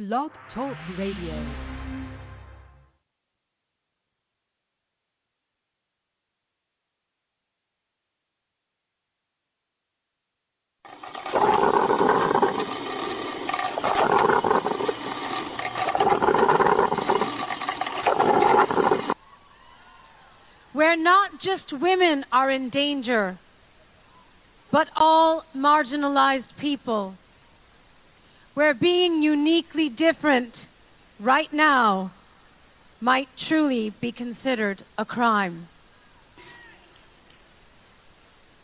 Blog Talk Radio. Where not just women are in danger, but all marginalized people. Where being uniquely different right now might truly be considered a crime.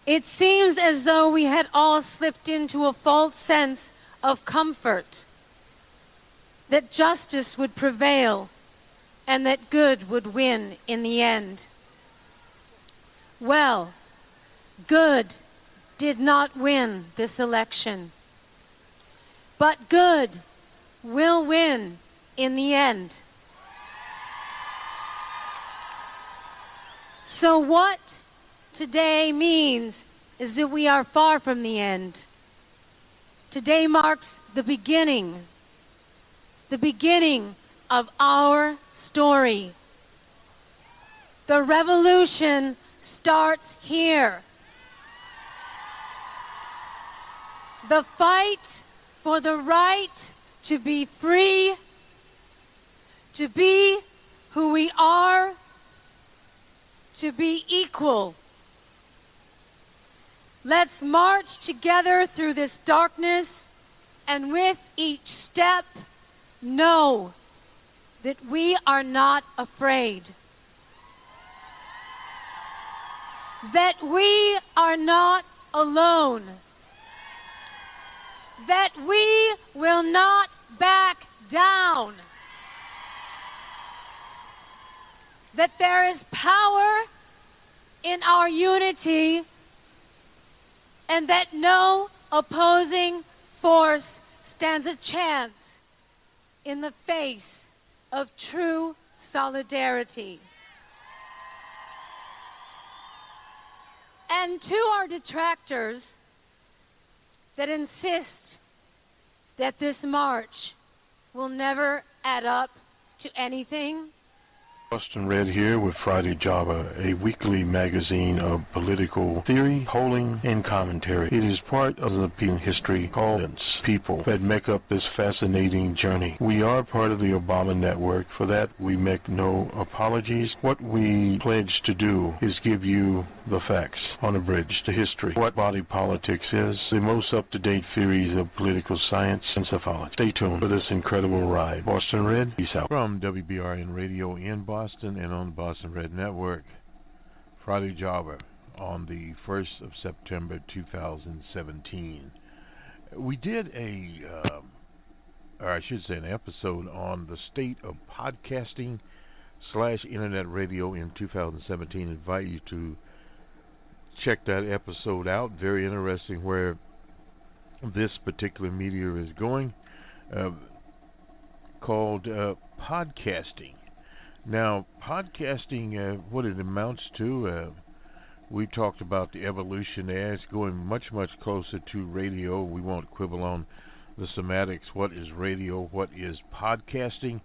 It seems as though we had all slipped into a false sense of comfort, that justice would prevail and that good would win in the end. Well, good did not win this election. But good will win in the end. So what today means is that we are far from the end. Today marks the beginning of our story. The revolution starts here. The fight for the right to be free, to be who we are, to be equal. Let's march together through this darkness, and with each step, know that we are not afraid. That we are not alone. That we will not back down. That there is power in our unity, and that no opposing force stands a chance in the face of true solidarity. And to our detractors that insist that this march will never add up to anything. Boston Red here with Friday Java, a weekly magazine of political theory, polling, and commentary. It is part of the appealing history called people that make up this fascinating journey. We are part of the Obama network. For that, we make no apologies. What we pledge to do is give you the facts, unabridged, the history, what body politics is, the most up-to-date theories of political science and psephology. Stay tuned for this incredible ride. Boston Red, peace out. From WBRN Radio in Boston and on the Boston Red Network, Friday Java on the 1st of September 2017. We did an episode on the state of podcasting / internet radio in 2017. I invite you to check that episode out. Very interesting where this particular media is going, called podcasting. Now, podcasting, what it amounts to, we talked about the evolution there. It's going much, much closer to radio. We won't quibble on the semantics. What is radio? What is podcasting?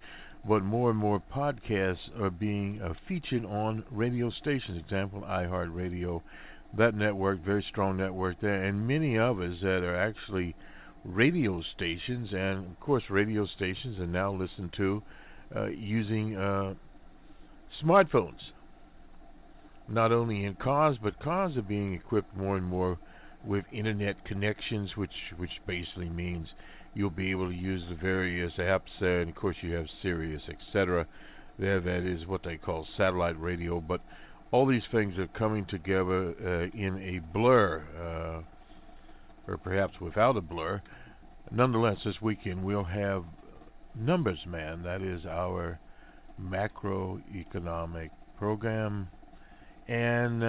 But more and more podcasts are being featured on radio stations. Example, iHeartRadio, that network, very strong network there, and many others that are actually radio stations. And, of course, radio stations are now listened to using smartphones, not only in cars, but cars are being equipped more and more with internet connections, which basically means you'll be able to use the various apps, and of course you have Sirius, etc. There, that is what they call satellite radio. But all these things are coming together in a blur, or perhaps without a blur. Nonetheless, this weekend we'll have Numbers Man. That is our macroeconomic program. And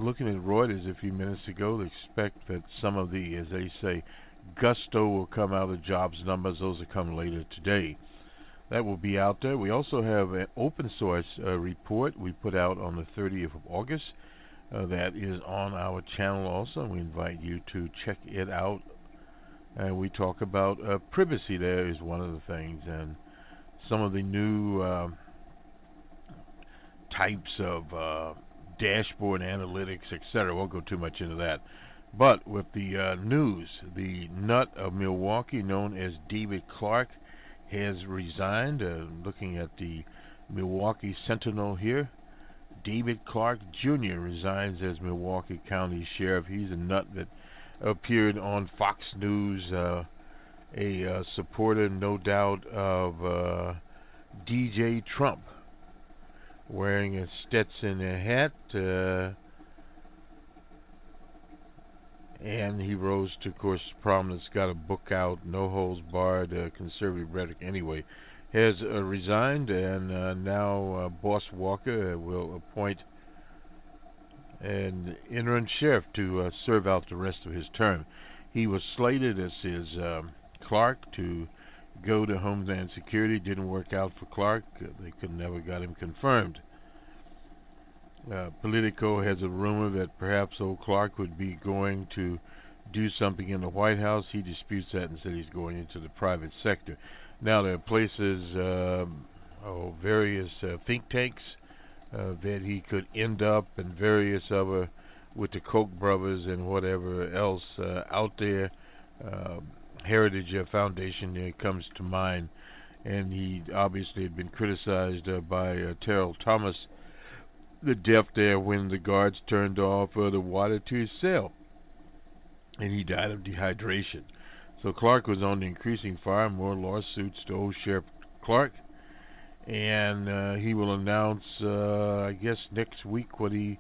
looking at Reuters a few minutes ago, they expect that some of the, as they say, gusto will come out of jobs numbers. Those will come later today. That will be out there. We also have an open source report we put out on the 30th of August. That is on our channel also. We invite you to check it out And we talk about privacy. There is one of the things, and some of the new types of dashboard analytics, etc. Won't go too much into that. But with the news, the nut of Milwaukee, known as David Clarke, has resigned. Looking at the Milwaukee Sentinel here, David Clarke Jr. resigns as Milwaukee County Sheriff. He's a nut that appeared on Fox News, a supporter, no doubt, of DJ Trump, wearing a Stetson hat, and he rose to, of course, prominence. Got a book out, No Holds Barred, Conservative Rhetoric. Anyway, has resigned, and now Boss Walker will appoint an interim sheriff to serve out the rest of his term. He was slated, as is Clarke, to go to Homeland Security. Didn't work out for Clarke. They could never got him confirmed. Politico has a rumor that perhaps old Clarke would be going to do something in the White House. He disputes that and said he's going into the private sector. Now there are places, various think tanks that he could end up, and various other with the Koch brothers and whatever else out there. Heritage Foundation comes to mind, and he obviously had been criticized by Terrell Thomas, the death there, when the guards turned off the water to his cell, and he died of dehydration. So Clarke was on the increasing fire, more lawsuits to old Sheriff Clarke, and he will announce, I guess, next week what he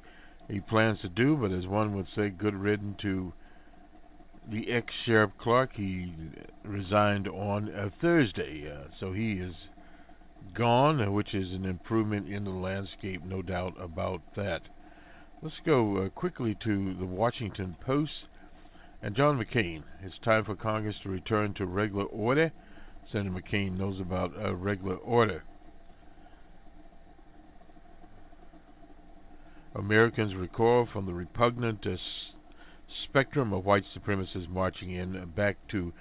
plans to do. But as one would say, good riddance to the ex-Sheriff Clarke. He resigned on Thursday, so he is gone, which is an improvement in the landscape, no doubt about that. Let's go quickly to the Washington Post and John McCain. It's time for Congress to return to regular order. Senator McCain knows about regular order. Americans recoil from the repugnant spectrum of white supremacists marching in back to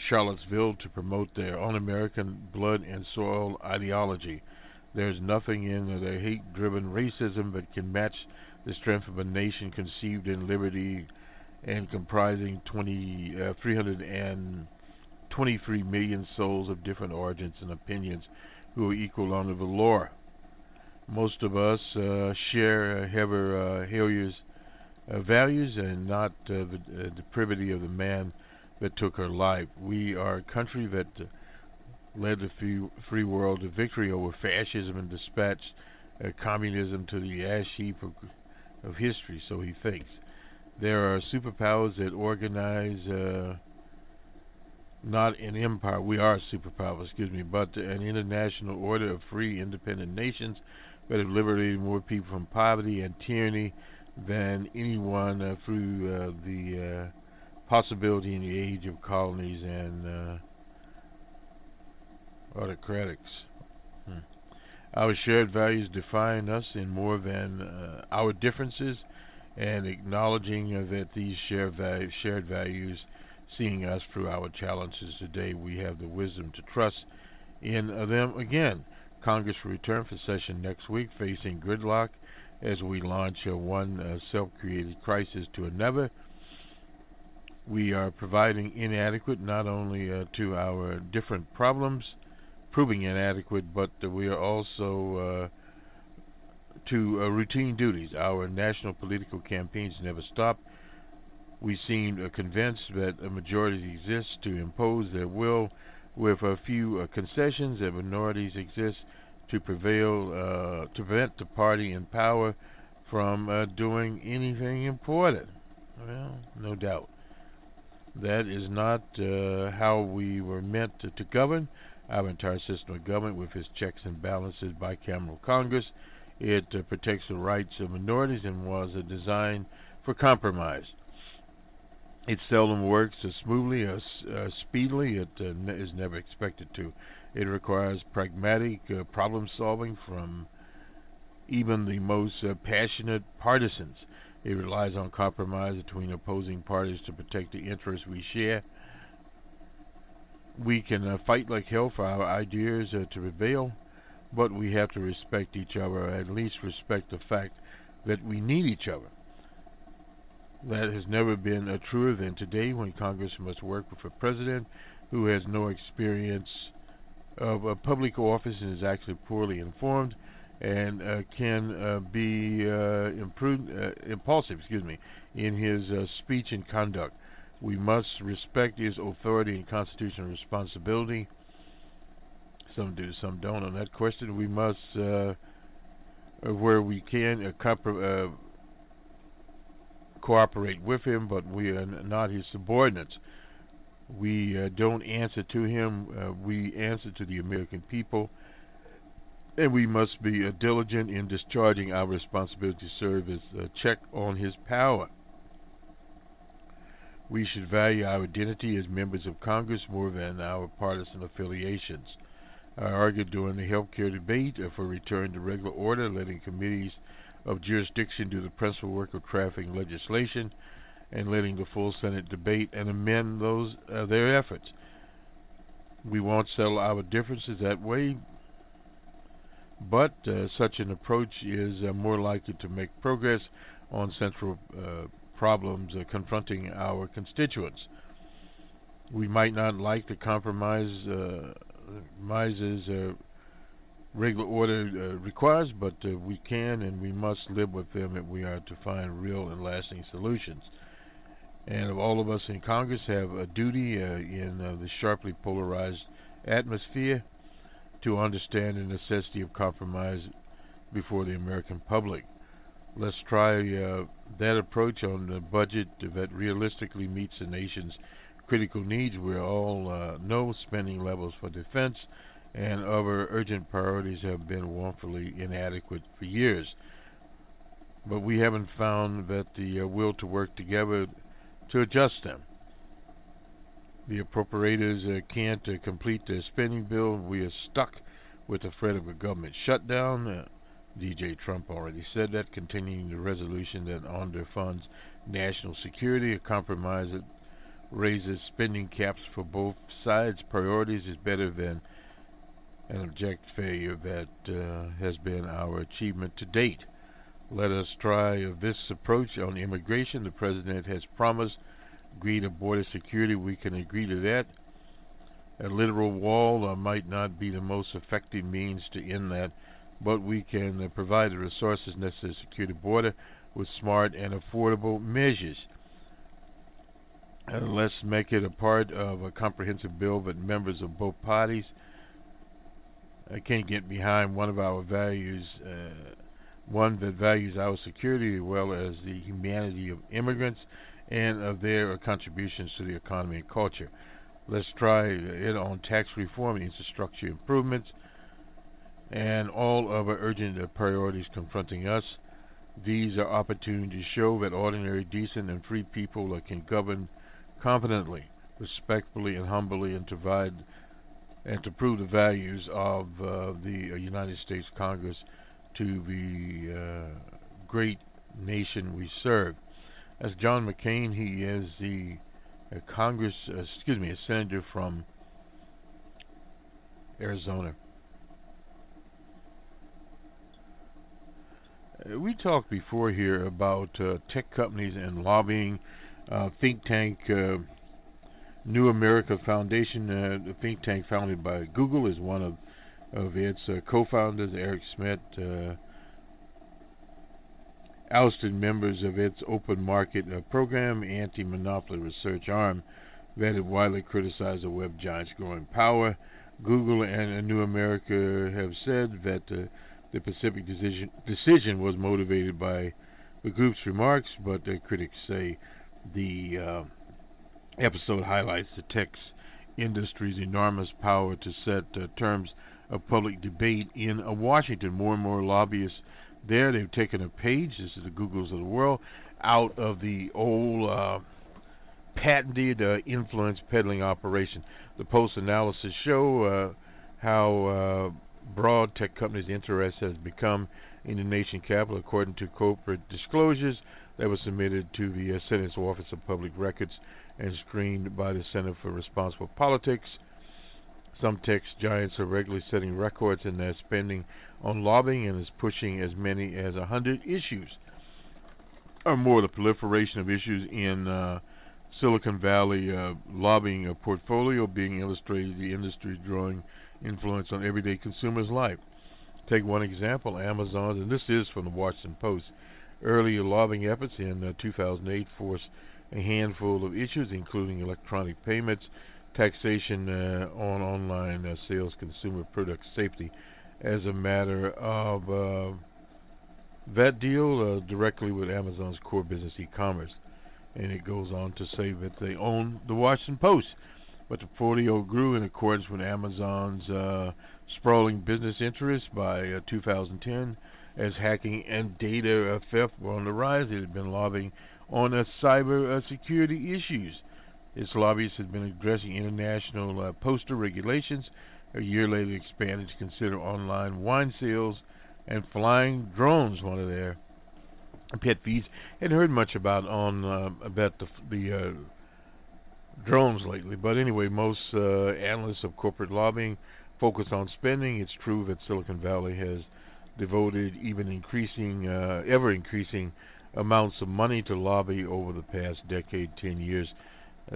Charlottesville to promote their un-American blood and soil ideology. There's nothing in their hate-driven racism that can match the strength of a nation conceived in liberty and comprising 323 million souls of different origins and opinions who are equal under the law. Most of us share Heather Hillier's values and not the depravity of the man that took her life. We are a country that led the free world to victory over fascism and dispatched communism to the ash heap of history, so he thinks. There are superpowers that organize not an empire, we are a superpower, but an international order of free, independent nations that have liberated more people from poverty and tyranny than anyone through the possibility in the age of colonies and autocratics. Our shared values define us in more than our differences, and acknowledging that these shared values, seeing us through our challenges today, we have the wisdom to trust in them again. Congress will return for session next week, facing gridlock as we launch one self-created crisis to another. We are providing inadequate not only to our different problems, proving inadequate, but we are also to routine duties. Our national political campaigns never stop. We seem convinced that a majority exists to impose their will with a few concessions, and minorities exist to prevail, to prevent the party in power from doing anything important. Well, no doubt. That is not how we were meant to govern. Our entire system of government, with its checks and balances, bicameral Congress, it protects the rights of minorities and was designed for compromise. It seldom works as smoothly or speedily. It is never expected to. It requires pragmatic problem solving from even the most passionate partisans. It relies on compromise between opposing parties to protect the interests we share. We can fight like hell for our ideas to prevail, but we have to respect each other, or at least respect the fact that we need each other. That has never been truer than today, when Congress must work with a president who has no experience of public office and is actually poorly informed and can be impulsive, in his speech and conduct. We must respect his authority and constitutional responsibility. Some do, some don't. On that question, we must, where we can, cooperate with him, but we are not his subordinates. We don't answer to him. We answer to the American people, and we must be diligent in discharging our responsibility to serve as a check on his power. We should value our identity as members of Congress more than our partisan affiliations. I argued during the health care debate for return to regular order, letting committees of jurisdiction do the principal work of crafting legislation, and letting the full Senate debate and amend their efforts. We won't settle our differences that way, but such an approach is more likely to make progress on central problems confronting our constituents. We might not like the compromises regular order requires, but we can and we must live with them if we are to find real and lasting solutions. And all of us in Congress have a duty in the sharply polarized atmosphere to understand the necessity of compromise before the American public. Let's try that approach on the budget that realistically meets the nation's critical needs. We all know spending levels for defense and other urgent priorities have been woefully inadequate for years. But we haven't found that the will to work together to adjust them. The appropriators can't complete their spending bill. We are stuck with the threat of a government shutdown. DJ Trump already said that, continuing the resolution that underfunds national security. A compromise that raises spending caps for both sides' priorities is better than an abject failure that has been our achievement to date. Let us try this approach on immigration. The President has promised greater border security. We can agree to that. A literal wall might not be the most effective means to end that, but we can provide the resources necessary to secure the border with smart and affordable measures. Let's make it a part of a comprehensive bill that members of both parties can't get behind. One of our values, one that values our security as well as the humanity of immigrants and of their contributions to the economy and culture. Let's try it on tax reform and infrastructure improvements and all other urgent priorities confronting us. These are opportunities to show that ordinary, decent, and free people can govern competently, respectfully, and humbly, and to prove the values of the United States Congress to the great nation we serve. As John McCain, he is the a senator from Arizona. We talked before here about tech companies and lobbying. Think tank New America Foundation, the think tank founded by Google, is one of its co-founders. Eric Schmidt ousted members of its open market program, anti-monopoly research arm that had widely criticized the web giant's growing power. Google and New America have said that the Pacific decision was motivated by the group's remarks, but the critics say the episode highlights the tech industry's enormous power to set terms of public debate in Washington. More and more lobbyists there, they've taken a page, this is the Googles of the world, out of the old patented influence peddling operation. The post-analysis show how broad tech companies' interest has become in the nation capital, according to corporate disclosures that was submitted to the Senate's Office of Public Records and screened by the Center for Responsible Politics. Some tech giants are regularly setting records in their spending on lobbying and is pushing as many as 100 issues or more. The proliferation of issues in Silicon Valley lobbying portfolio being illustrated the industry's growing influence on everyday consumers' life. Take one example, Amazon, and this is from the Washington Post. Early lobbying efforts in 2008 forced a handful of issues, including electronic payments, taxation on online sales, consumer product safety. As a matter of that deal directly with Amazon's core business, e-commerce. And it goes on to say that they own the Washington Post. But the portfolio grew in accordance with Amazon's sprawling business interests by 2010, as hacking and data theft were on the rise. It had been lobbying on cyber security issues. Its lobbyists had been addressing international postal regulations. A year later, expanded to consider online wine sales and flying drones, one of their pet peeves. Hadn't heard much about the drones lately, but anyway, most analysts of corporate lobbying focus on spending. It's true that Silicon Valley has devoted ever increasing amounts of money to lobby over the past decade, 10 years.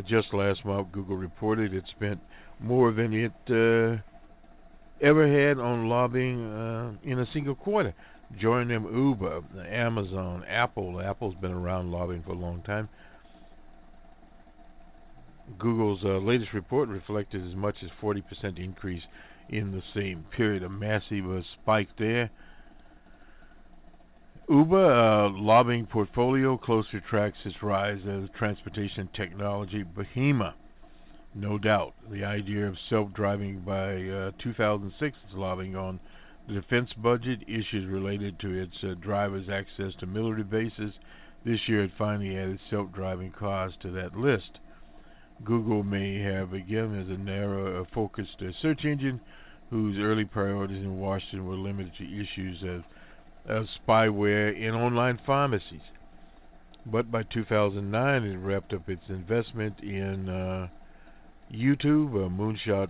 Just last month, Google reported it spent more than it ever had on lobbying in a single quarter. Join them Uber, Amazon, Apple. Apple's been around lobbying for a long time. Google's latest report reflected as much as 40% increase in the same period, a massive spike there. Uber lobbying portfolio closely tracks its rise as a transportation technology behemoth. No doubt, the idea of self-driving by 2006 is lobbying on the defense budget, issues related to its drivers' access to military bases. This year it finally added self-driving cars to that list. Google may have, again, as a narrow-focused search engine whose early priorities in Washington were limited to issues of spyware in online pharmacies. But by 2009, it wrapped up its investment in YouTube, Moonshot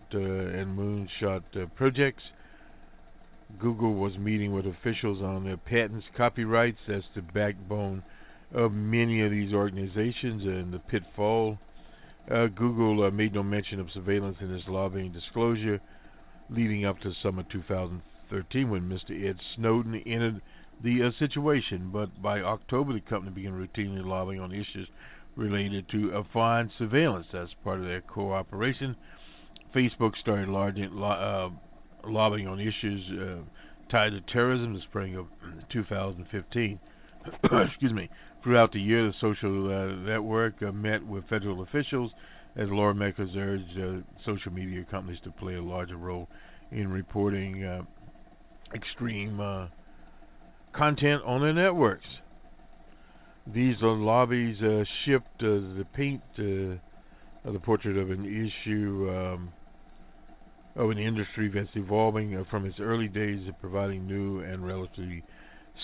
projects. Google was meeting with officials on their patents, copyrights. That's the backbone of many of these organizations and the pitfall. Google made no mention of surveillance in its lobbying disclosure leading up to summer 2013 when Mr. Ed Snowden entered the situation. But by October, the company began routinely lobbying on issues related to foreign surveillance. That's part of their cooperation. Facebook started lobbying on issues tied to terrorism the spring of 2015. Excuse me. Throughout the year, the social network met with federal officials as lawmakers urged social media companies to play a larger role in reporting extreme content on their networks. These lobbies shift the paint the portrait of an issue of an industry that's evolving from its early days of providing new and relatively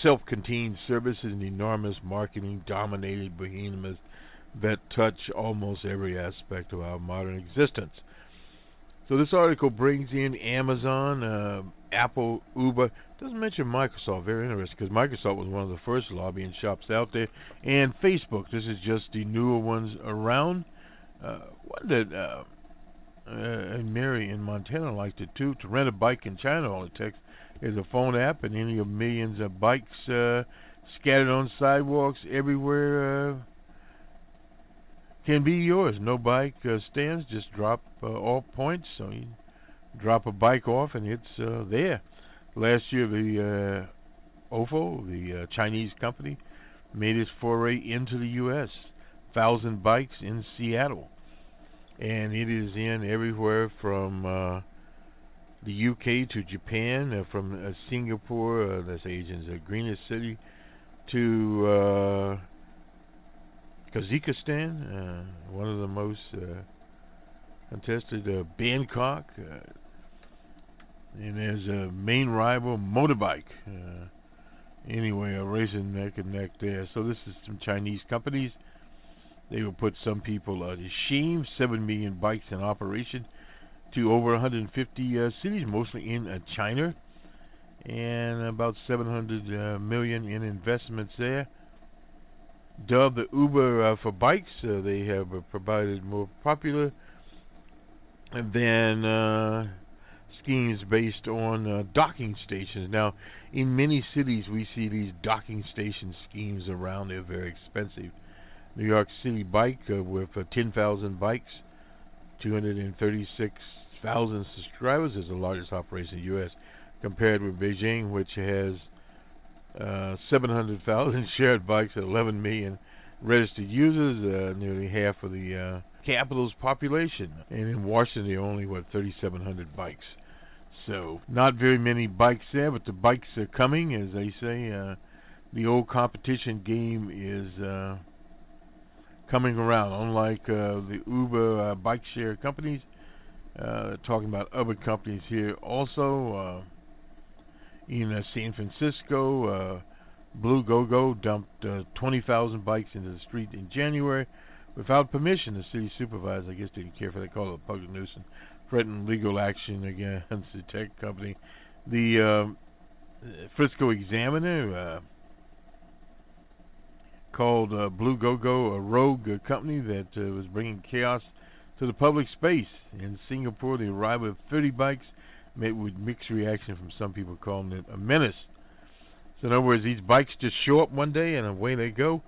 self-contained services and enormous marketing-dominated behemoths that touch almost every aspect of our modern existence. So this article brings in Amazon, Apple, Uber. Doesn't mention Microsoft. Very interesting, because Microsoft was one of the first lobbying shops out there, and Facebook. This is just the newer ones around. One that and Mary in Montana liked it too. To rent a bike in China, all it takes is a phone app, and any of millions of bikes scattered on sidewalks everywhere can be yours. No bike stands, just drop all points. So you drop a bike off, and it's there. Last year, the OFO, the Chinese company, made its foray into the U.S. 1,000 bikes in Seattle. And it is in everywhere from the U.K. to Japan, from Singapore, that's Asia's greenest city, to Kazakhstan, one of the most contested, Bangkok, and there's a main rival, motorbike. Anyway, racing neck and neck there. So this is some Chinese companies. They will put some people to shame. 7 million bikes in operation. to over 150 cities, mostly in China, and about 700 million in investments there. Dubbed the Uber for bikes, they have provided more popular than schemes based on docking stations. Now, in many cities, we see these docking station schemes around. They're very expensive. New York City Bike with 10,000 bikes, 236,000 subscribers, is the largest operation in the U.S., compared with Beijing, which has 700,000 shared bikes and 11 million registered users, nearly half of the capital's population. And in Washington, there are only, 3,700 bikes. So, not very many bikes there, but the bikes are coming, as they say. The old competition game is coming around. Unlike the Uber bike share companies, talking about other companies here also. In San Francisco, Blue Go-Go dumped 20,000 bikes into the street in January without permission. The city supervisor, I guess, didn't care for it. They called it a public nuisance, threatened legal action against the tech company. The Frisco Examiner called Blue Go-Go a rogue company that was bringing chaos to the public space. In Singapore, the arrival of 30 bikes met with mixed reaction from some people, calling it a menace. So in other words, these bikes just show up one day and away they go.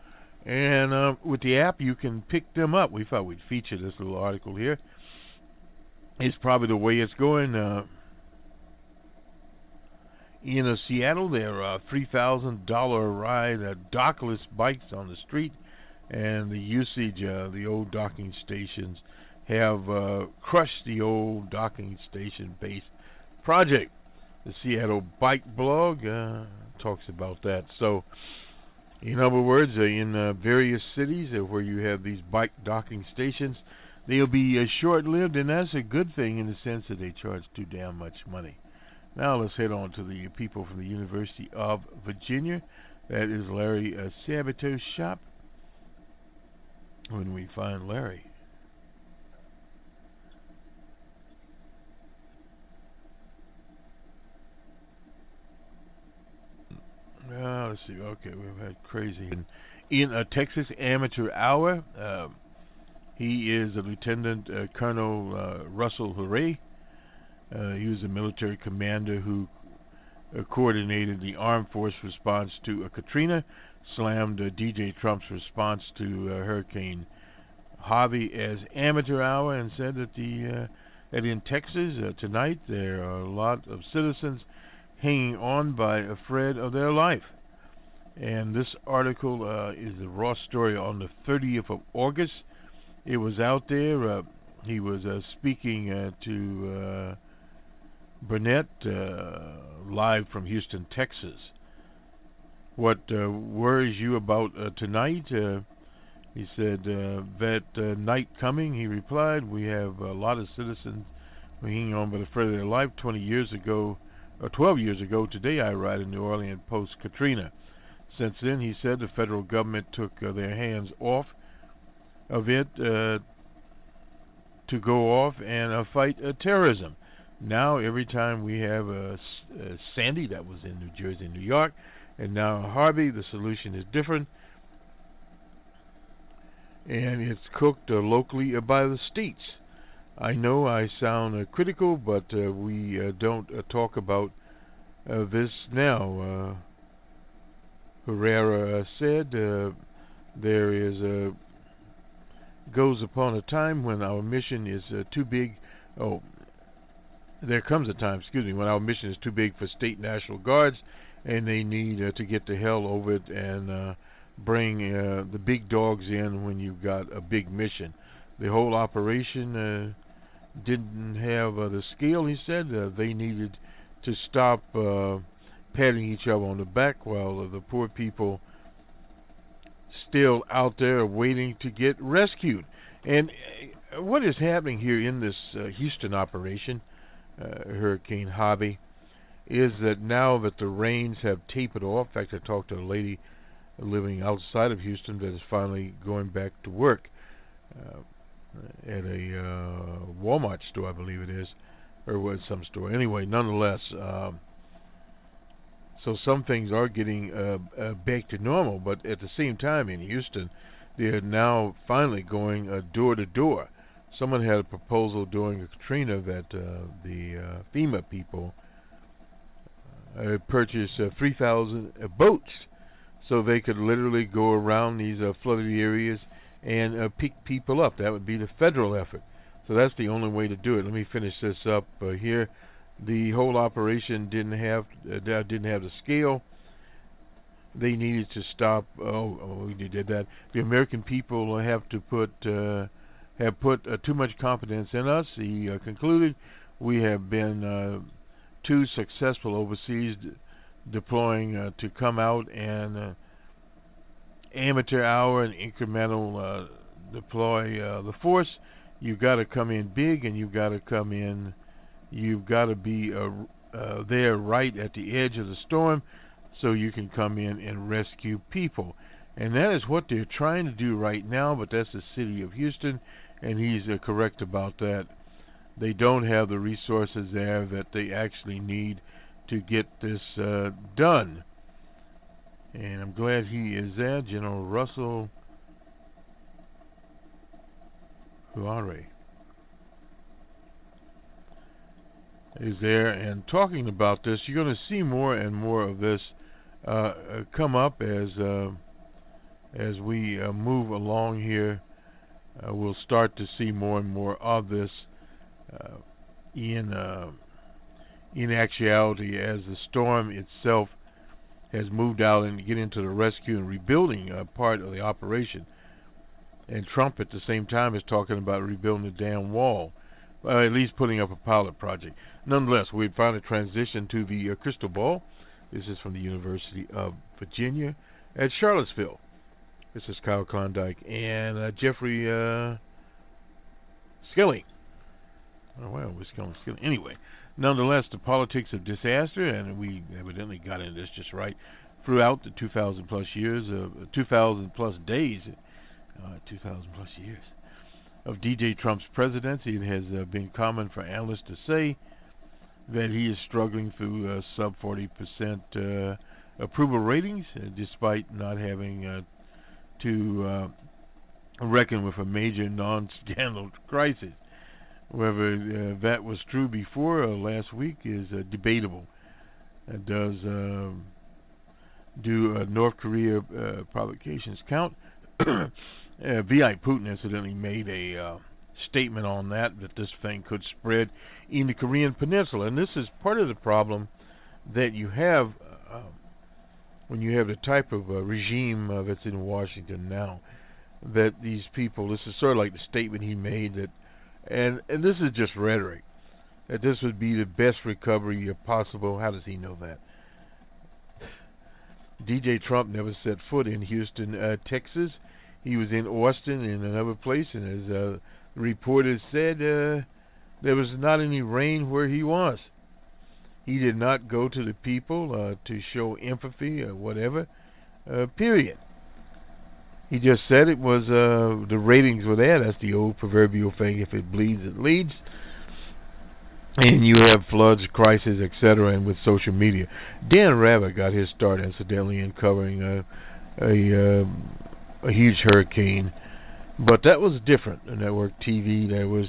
And with the app, you can pick them up. We thought we'd feature this little article here. It's probably the way it's going. In Seattle, there are $3,000 a ride dockless bikes on the street, and the usage, the old docking stations have crushed the old docking station-based project. The Seattle Bike Blog talks about that. So, in other words, in various cities where you have these bike docking stations, they'll be short-lived, and that's a good thing in the sense that they charge too damn much money. Now let's head on to the people from the University of Virginia. That is Larry Sabato's shop. When we find Larry. Let's see. Okay, we've had crazy. In a Texas Amateur Hour, he is a Lieutenant Colonel Russell Hooray. He was a military commander who coordinated the armed force response to Katrina, slammed DJ Trump's response to Hurricane Harvey as amateur hour, and said that that in Texas tonight there are a lot of citizens hanging on by a thread of their life. And this article is the raw story on the 30th of August. It was out there. He was speaking to Burnett live from Houston, Texas. What worries you about tonight? He said, that night coming, he replied, we have a lot of citizens hanging on by the thread of their life. 12 years ago today, I arrived in New Orleans post-Katrina. Since then, he said, the federal government took their hands off of it to go off and fight terrorism. Now, every time we have Sandy, that was in New Jersey and New York, and now Harvey, the solution is different. And it's cooked locally by the states. I know I sound critical, but we don't talk about this now. Herrera said there is goes upon a time when our mission is too big. There comes a time, when our mission is too big for state National Guards, and they need to get the hell over it and bring the big dogs in when you've got a big mission. The whole operation didn't have the scale, he said. They needed to stop patting each other on the back while the poor people still out there waiting to get rescued. And what is happening here in this Houston operation, Hurricane Harvey, is that now that the rains have tapered off, in fact, I talked to a lady living outside of Houston that is finally going back to work. at a Walmart store, I believe it is, or was some store. Anyway, nonetheless, so some things are getting back to normal, but at the same time in Houston, they're now finally going door to door. Someone had a proposal during Katrina that the FEMA people purchase 3,000 boats so they could literally go around these flooded areas and pick people up. That would be the federal effort. So that's the only way to do it. Let me finish this up here. The whole operation didn't have the scale. They needed to stop. We did that. The American people have put too much confidence in us. He concluded we have been too successful overseas deploying to come out and amateur hour and incremental deploy the force. You've got to come in big, and you've got to come in. You've got to be there right at the edge of the storm, so you can come in and rescue people. And that is what they're trying to do right now. But that's the city of Houston, and he's correct about that. They don't have the resources there that they actually need to get this done. And I'm glad he is there. General Russell Huare is there, and talking about this. You're going to see more and more of this come up as we move along here. We'll start to see more and more of this in actuality as the storm itself has moved out and get into the rescue and rebuilding part of the operation. And Trump at the same time is talking about rebuilding the damn wall, at least putting up a pilot project. Nonetheless, we've found a transition to the crystal ball. This is from the University of Virginia at Charlottesville. This is Kyle Klondike and Jeffrey Skelly. Oh, well, we're Skelly. Anyway, nonetheless, the politics of disaster, and we evidently got into this just right, throughout the 2,000 plus years, 2,000 plus days, 2,000 plus years of DJ Trump's presidency. It has been common for analysts to say that he is struggling through sub 40% approval ratings, despite not having to reckon with a major non-scandal crisis. Whether that was true before or last week is debatable. Do North Korea provocations count? V.I. Putin incidentally made a statement on that this thing could spread in the Korean Peninsula. And this is part of the problem that you have when you have the type of regime that's in Washington now. That these people, this is sort of like the statement he made that, and this is just rhetoric, that this would be the best recovery possible. How does he know that? DJ Trump never set foot in Houston, Texas. He was in Austin and another place, and as reporters said, there was not any rain where he was. He did not go to the people to show empathy or whatever, period. He just said it was the ratings were there. That's the old proverbial thing, if it bleeds, it leads. And you have floods, crises, etc., and with social media. Dan Rather got his start, incidentally, in covering a huge hurricane. But that was different. The network TV, there was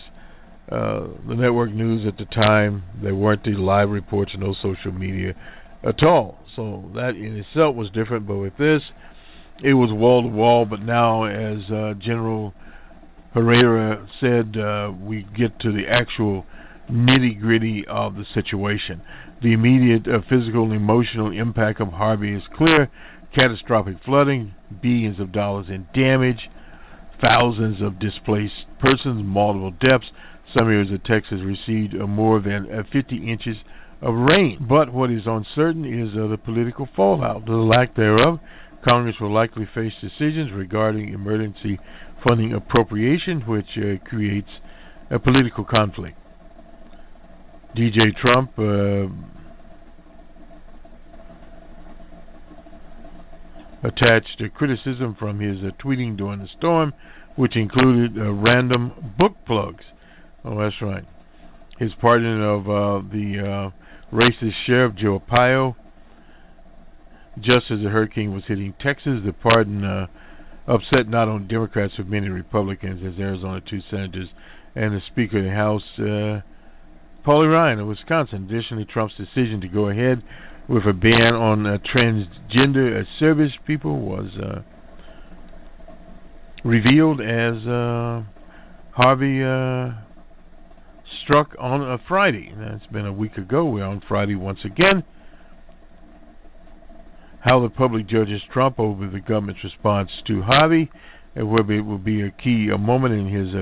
the network news at the time. There weren't the live reports and no social media at all. So that in itself was different. But with this, it was wall to wall. But now, as General Herrera said, we get to the actual nitty-gritty of the situation. The immediate physical and emotional impact of Harvey is clear. Catastrophic flooding, billions of dollars in damage, thousands of displaced persons, multiple deaths. Some areas of Texas received more than 50 inches of rain. But what is uncertain is the political fallout, the lack thereof. Congress will likely face decisions regarding emergency funding appropriation, which creates a political conflict. DJ Trump attached criticism from his tweeting during the storm, which included random book plugs. Oh, that's right. His pardon of the racist Sheriff Joe Arpaio, just as the hurricane was hitting Texas. The pardon upset not only Democrats but many Republicans, as Arizona 2 senators and the Speaker of the House, Paulie Ryan of Wisconsin. Additionally, Trump's decision to go ahead with a ban on transgender service people was revealed as Harvey struck on a Friday. That's been a week ago. We're on Friday once again. How the public judges Trump over the government's response to Harvey, and whether it will be a key moment in his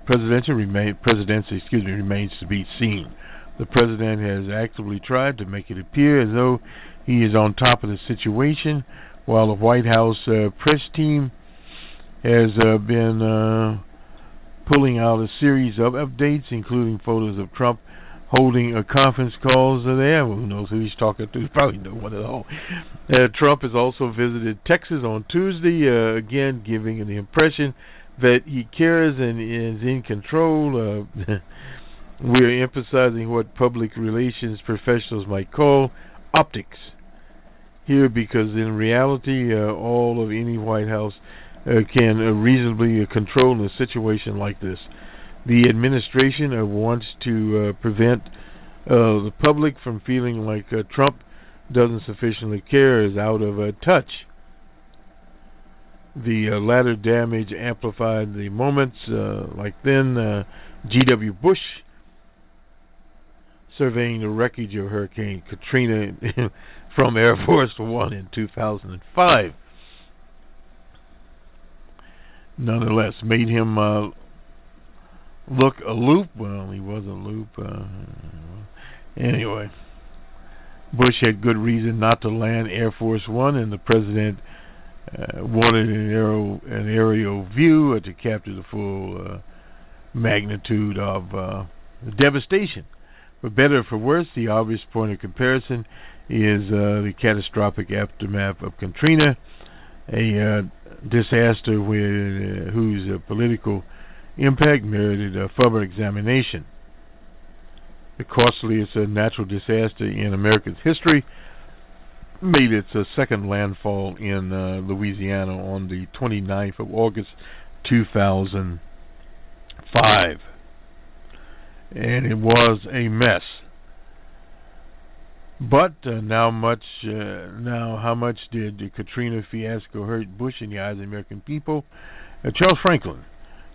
presidency remains to be seen. The president has actively tried to make it appear as though he is on top of the situation, while the White House press team has been pulling out a series of updates, including photos of Trump holding a conference calls there. Well, who knows who he's talking to? Probably no one at all. Trump has also visited Texas on Tuesday, again giving the impression that he cares and is in control. We are emphasizing what public relations professionals might call optics here, because in reality, all of any White House can reasonably control in a situation like this. The administration wants to prevent the public from feeling like Trump doesn't sufficiently care, is out of touch. The latter damage amplified the moments like then G.W. Bush surveying the wreckage of Hurricane Katrina from Air Force One in 2005. Nonetheless, made him look aloof. Well, he was aloof. Anyway, Bush had good reason not to land Air Force One, and the president wanted an aerial view to capture the full magnitude of the devastation. For better or for worse, the obvious point of comparison is the catastrophic aftermath of Katrina, a disaster whose political impact merited a further examination. The costliest natural disaster in America's history made its second landfall in Louisiana on the 29th of August 2005. And it was a mess. But how much did the Katrina fiasco hurt Bush in the eyes of the American people? Charles Franklin,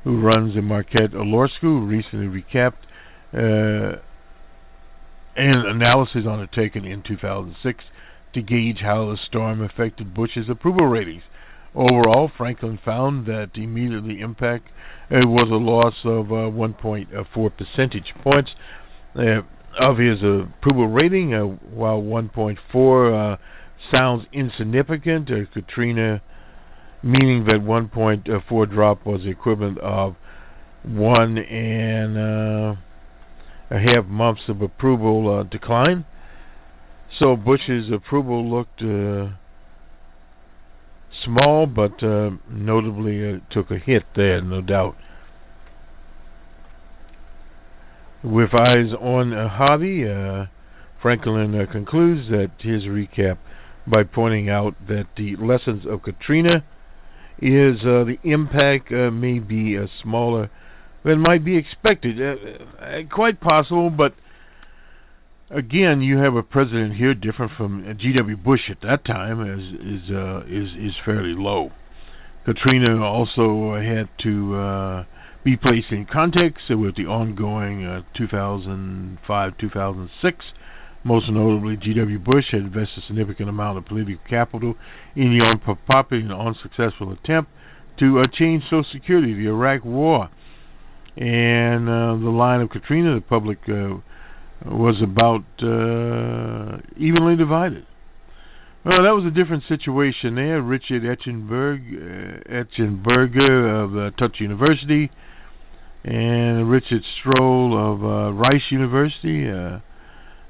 who runs the Marquette Law School, recently recapped an analysis undertaken in 2006 to gauge how the storm affected Bush's approval ratings. Overall, Franklin found that the immediate impact was a loss of 1.4 percentage points of his approval rating, while 1.4 sounds insignificant. Katrina, meaning that 1.4 drop was the equivalent of 1.5 months of approval decline. So Bush's approval looked small, but notably took a hit there, no doubt. With eyes on Harvey, Franklin concludes that his recap by pointing out that the lessons of Katrina is the impact may be smaller than might be expected. Quite possible, but again, you have a president here different from G.W. Bush at that time, is fairly low. Katrina also had to be placed in context with the ongoing 2005-2006. Most notably, G.W. Bush had invested a significant amount of political capital in the unpopular and unsuccessful attempt to change Social Security, the Iraq War. And the line of Katrina, the public was about evenly divided. Well, that was a different situation there. Richard Etchenberger of Tufts University and Richard Stroll of Rice University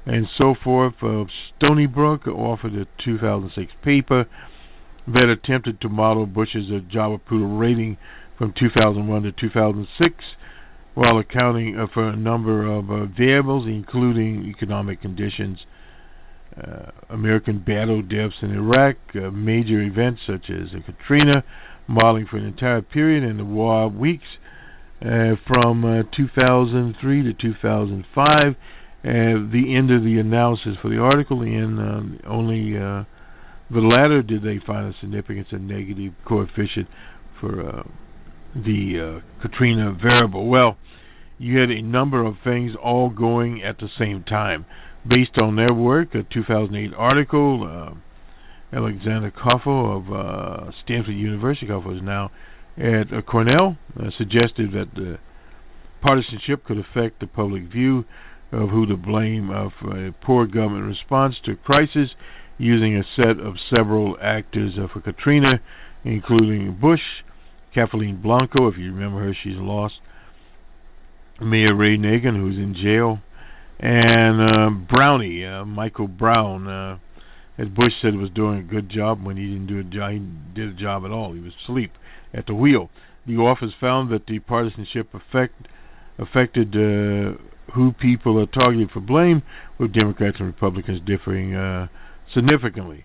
and so forth of Stony Brook offered a 2006 paper that attempted to model Bush's job approval rating from 2001 to 2006, while accounting for a number of variables, including economic conditions, American battle deaths in Iraq, major events such as Katrina, modeling for an entire period, and the war weeks from 2003 to 2005. The end of the analysis for the article, and only the latter did they find a significance of negative coefficient for the Katrina variable. Well, you had a number of things all going at the same time. Based on their work, a 2008 article, Alexander Koffel of Stanford University, Koffel is now at Cornell, suggested that the partisanship could affect the public view of who to blame for a poor government response to a crisis, using a set of several actors for Katrina, including Bush, Kathleen Blanco, if you remember her, she's lost, Mayor Ray Nagin, who's in jail, and Brownie, Michael Brown, as Bush said, was doing a good job when he didn't do a job. He did a job at all. He was asleep at the wheel. The office found that the partisanship affected who people are targeted for blame, with Democrats and Republicans differing significantly.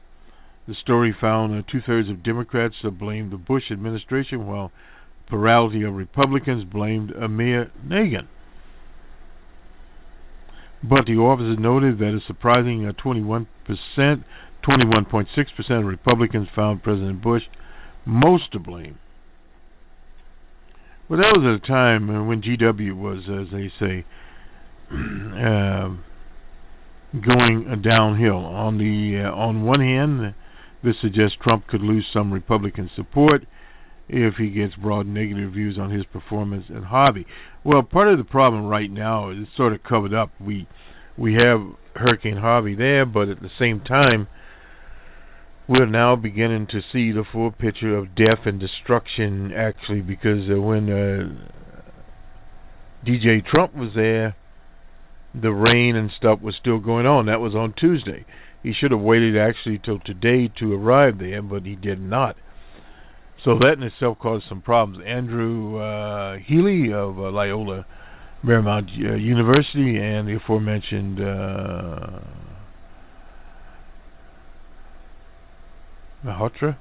The story found two-thirds of Democrats blamed the Bush administration, while a plurality of Republicans blamed Mayor Nagin. But the office noted that a surprising 21.6% of Republicans found President Bush most to blame. Well, that was at a time when GW was, as they say, going downhill. On one hand, this suggests Trump could lose some Republican support if he gets broad negative views on his performance and hobby. Well, part of the problem right now is sort of covered up. We have Hurricane Harvey there, but at the same time, we're now beginning to see the full picture of death and destruction, actually, because when DJ Trump was there, the rain and stuff was still going on. That was on Tuesday. He should have waited actually till today to arrive there, but he did not. So that in itself caused some problems. Andrew Healy of Loyola Marymount University and the aforementioned Mahotra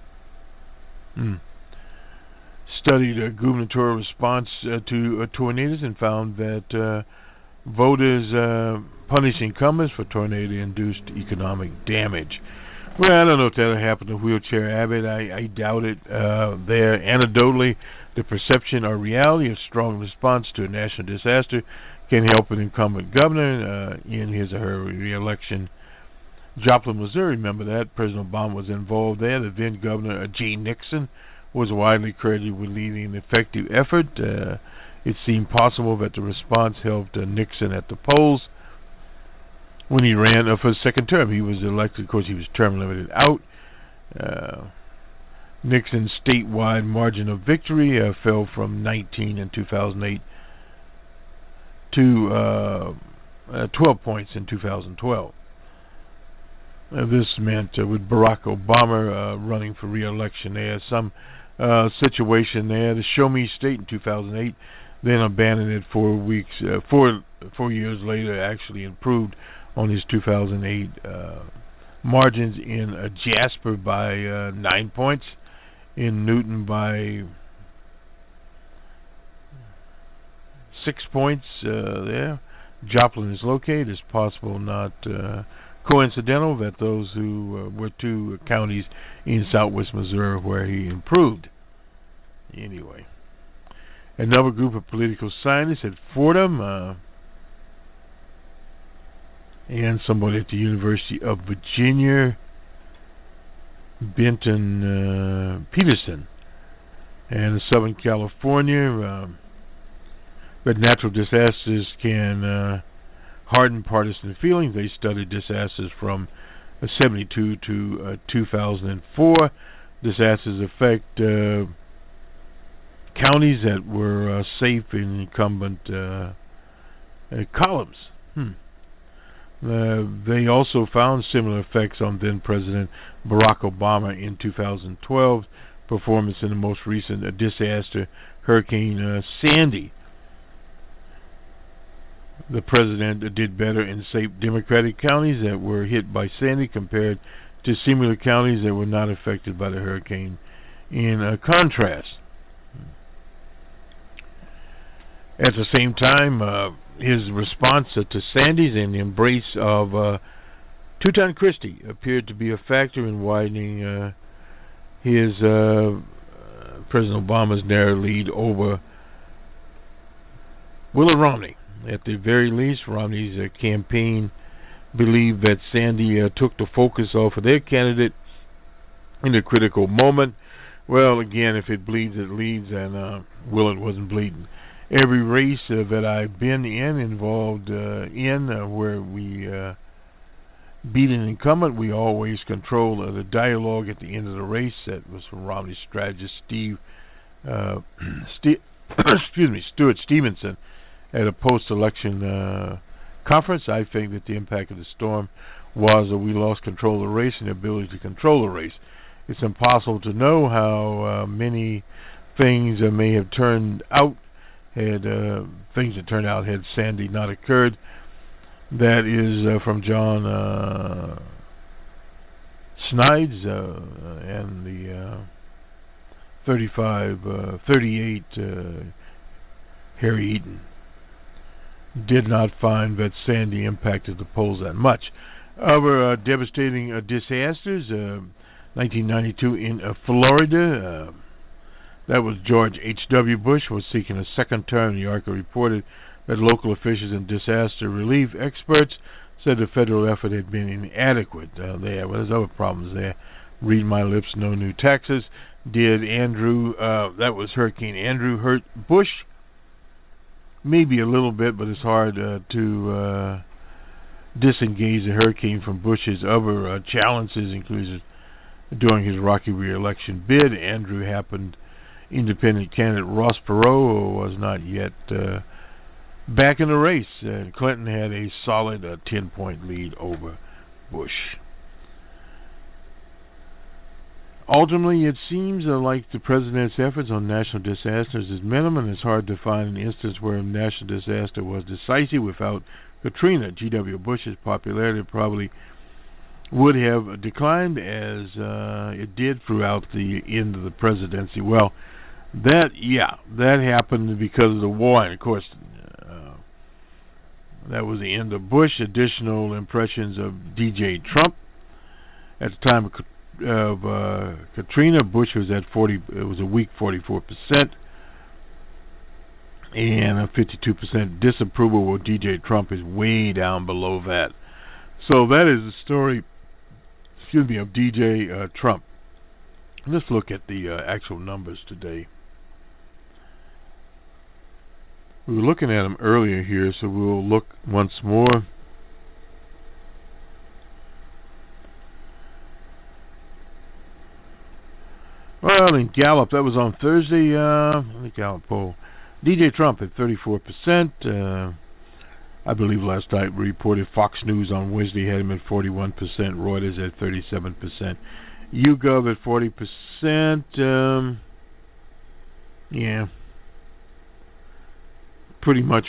studied a gubernatorial response to tornadoes and found that voters punish incumbents for tornado-induced economic damage. Well, I don't know if that'll happen to Wheelchair Abbott. I doubt it. There, anecdotally, the perception or reality of strong response to a national disaster can help an incumbent governor in his or her re-election. Joplin, Missouri, remember that? President Obama was involved there. The then governor, Jay Nixon, was widely credited with leading an effective effort. It seemed possible that the response helped Nixon at the polls when he ran for his second term. He was elected, of course, he was term limited out. Nixon's statewide margin of victory fell from 19 in 2008 to 12 points in 2012. This meant with Barack Obama running for re-election, there's some situation there. The Show Me State in 2008, then abandoned it 4 years later, actually improved on his 2008 margins in Jasper by 9 points, in Newton by 6 points there. Joplin is located. It's possible, not coincidental, that those who were two counties in southwest Missouri where he improved. Anyway, another group of political scientists at Fordham and somebody at the University of Virginia, Benton Peterson, and in Southern California, that natural disasters can harden partisan feelings. They studied disasters from 1972 to 2004. Disasters affect counties that were safe in incumbent columns. They also found similar effects on then-President Barack Obama in 2012. Performance in the most recent disaster, Hurricane Sandy. The president did better in safe Democratic counties that were hit by Sandy compared to similar counties that were not affected by the hurricane. In contrast, at the same time, his response to Sandy's and the embrace of Tutan Christie appeared to be a factor in widening his President Obama's narrow lead over Willard Romney. At the very least, Romney's campaign believed that Sandy took the focus off of their candidate in a critical moment. Well, again, if it bleeds, it leads, and Willard wasn't bleeding. Every race that I've been involved in, where we beat an incumbent, we always control the dialogue at the end of the race. That was from Romney's strategist Stuart Stevenson at a post-election conference. I think that the impact of the storm was that we lost control of the race and the ability to control the race. It's impossible to know how many things may have turned out had things that turned out had Sandy not occurred. That is from John Snides and the 38 Harry Eaton did not find that Sandy impacted the polls that much. Other devastating disasters, 1992 in Florida, that was George H.W. Bush was seeking a second term. The article reported that local officials and disaster relief experts said the federal effort had been inadequate. There's other problems there. Read my lips, no new taxes. Did Andrew, that was Hurricane Andrew, hurt Bush? Maybe a little bit, but it's hard to disengage the hurricane from Bush's other challenges, including during his rocky re-election bid. Andrew happened. Independent candidate Ross Perot was not yet back in the race. Clinton had a solid 10-point lead over Bush. Ultimately, it seems like the president's efforts on national disasters is minimum. It's hard to find an instance where a national disaster was decisive. Without Katrina, G.W. Bush's popularity probably would have declined as it did throughout the end of the presidency. Well, that happened because of the war, and of course that was the end of Bush. Additional impressions of D.J. Trump. At the time of Katrina, Bush was at 40. It was a weak 44%, and a 52% disapproval. Well, D.J. Trump is way down below that. So that is the story. Of D.J. Trump. Let's look at the actual numbers today. We were looking at them earlier here, so we'll look once more. Well, in Gallup, that was on Thursday. The Gallup poll. D.J. Trump at 34%. I believe last night we reported Fox News on Wednesday had him at 41%, Reuters at 37%, YouGov at 40%. Yeah, pretty much